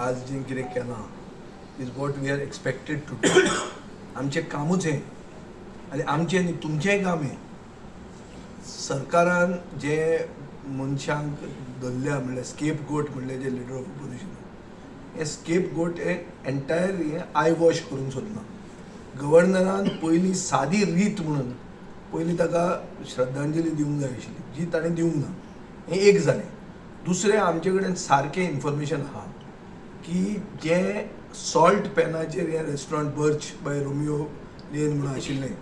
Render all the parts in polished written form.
आज जें कितें केलां is what we are expected to do. आमचें कामूच हें आनी आमचें न्ही तुमचेंय काम हें. सरकारान जे मनशांक धरल्या म्हणल्यार स्केप गोट म्हणले जे लिडर ऑफ ऑपोजिशन हे स्केप गोट हे एंटायर हें आय वॉश करूंक सोदना. गव्हर्नरान पयलीं सादी रीत म्हणून पयलीं ताका श्रद्धांजली दिवंक जाय आशिल्ली जी ताणें दिवंक ना. हें एक जालें. दुसरें आमचे कडेन सारकें इन्फॉर्मेशन आहा की जे सॉल्ट पॅनाचेर हें restaurant Birch by Romeo Lane म्हणून आशिल्लें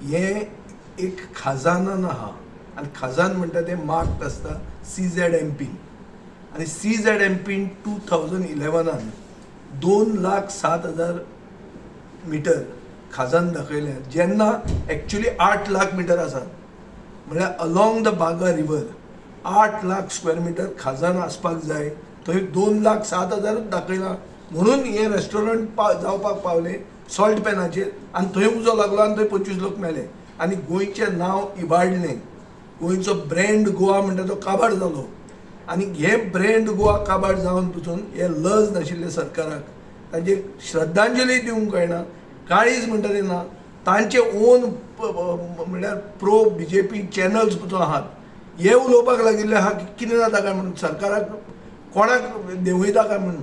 हें एक खाजानान आहा आनी खाजान म्हणटा तें मार्क्ड आसता CZMP आनी CZMP 2011 2,07,000 मिटर खाजान दाखयल्यात जेन्ना एक्चुअली 8 लाख मिटर आसात. म्हळ्यार अलॉंग द बागा रिवर 8 लाख स्क्वेअर मिटर खाजान आसपाक जाय थंय 2,07,000 दाखयला म्हणून हें रेस्टॉरंट जावपाक पावलें सॉल्ट पॅनाचेर आनी थंय उजो लागलो आनी थंय 25 लोक मेले आनी गोंयचें नांव इबाडलें. गोंयचो ब्रँड गोवा म्हणटा तो काबार जालो आनी हे ब्रँड गोवा काबार जावन पसून हे लज नाशिल्ले सरकाराक तांचे श्रद्धांजली दिवंक कळना. काळीज म्हणटा तें ना. तांचे ओन म्हणल्यार प्रो BJP चॅनल्स पसून आहात हे उलोवपाक लागिल्ले आहा की कितें जाता काय म्हणून सरकाराक कोणाक देंवयता काय म्हणून.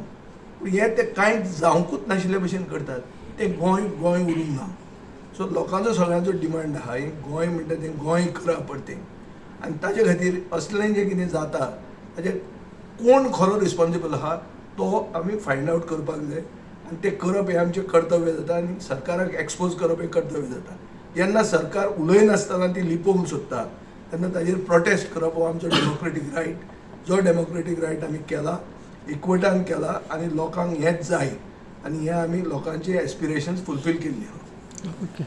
हे ते कांय जावंकूच नाशिल्ले भशेन करतात. ते गोंय उरूंक ना. सो लोकांचो सगळ्यांचो डिमांड आहा हें गोंय म्हणटा तें गोंय करा परतें आनी ताचे खातीर असलें जें कितें जाता ताचें कोण खरो रिस्पॉन्सिबल आहा तो आमी फायंड आवट करपाक जाय आनी तें करप हें आमचें कर्तव्य जाता आनी सरकाराक एक्सपोज करप हें कर्तव्य जाता. जेन्ना सरकार उलयनासतना ती लिपोवंक सोदता तेन्ना ताजेर प्रोटेस्ट करप हो आमचो डेमोक्रेटीक रायट. जो डेमोक्रेटीक रायट आमी केला एकवटान केला आनी लोकांक हेंच जाय आनी हें आमी लोकांचे एस्पिरेशन्स फुलफील केल्ली आहा. ओके.